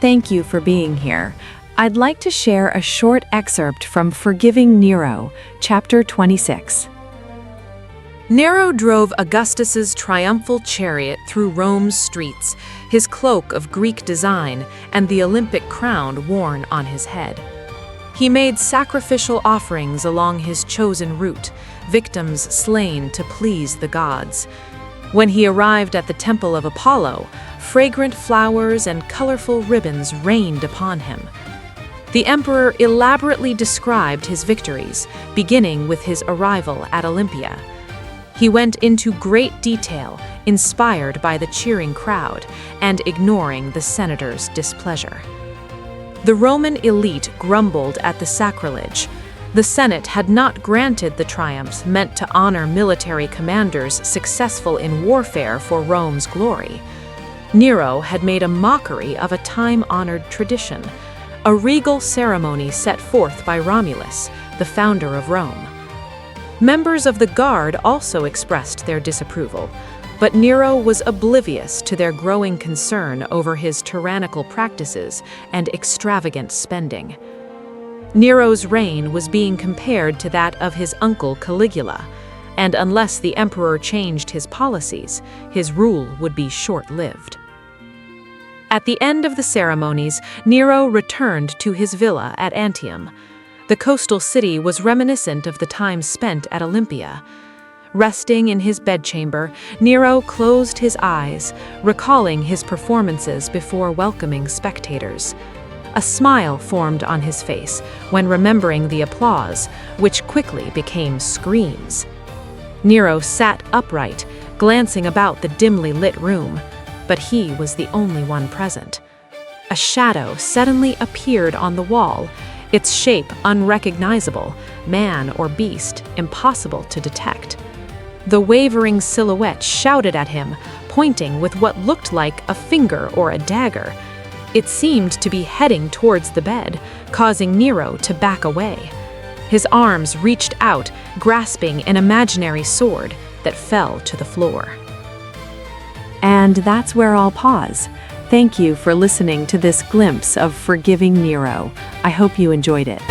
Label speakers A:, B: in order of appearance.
A: Thank you for being here. I'd like to share a short excerpt from Forgiving Nero, chapter 26.
B: Nero drove Augustus's triumphal chariot through Rome's streets, his cloak of Greek design and the Olympic crown worn on his head. He made sacrificial offerings along his chosen route, victims slain to please the gods. When he arrived at the temple of Apollo, fragrant flowers and colorful ribbons rained upon him. The emperor elaborately described his victories, beginning with his arrival at Olympia. He went into great detail, inspired by the cheering crowd and ignoring the senator's displeasure. The Roman elite grumbled at the sacrilege. The Senate had not granted the triumphs meant to honor military commanders successful in warfare for Rome's glory. Nero had made a mockery of a time-honored tradition, a regal ceremony set forth by Romulus, the founder of Rome. Members of the Guard also expressed their disapproval, but Nero was oblivious to their growing concern over his tyrannical practices and extravagant spending. Nero's reign was being compared to that of his uncle Caligula, and unless the emperor changed his policies, his rule would be short-lived. At the end of the ceremonies, Nero returned to his villa at Antium. The coastal city was reminiscent of the time spent at Olympia. Resting in his bedchamber, Nero closed his eyes, recalling his performances before welcoming spectators. A smile formed on his face when remembering the applause, which quickly became screams. Nero sat upright, glancing about the dimly lit room, but he was the only one present. A shadow suddenly appeared on the wall, its shape unrecognizable, man or beast, impossible to detect. The wavering silhouette shouted at him, pointing with what looked like a finger or a dagger. It seemed to be heading towards the bed, causing Nero to back away. His arms reached out, grasping an imaginary sword that fell to the floor.
A: And that's where I'll pause. Thank you for listening to this glimpse of Forgiving Nero. I hope you enjoyed it.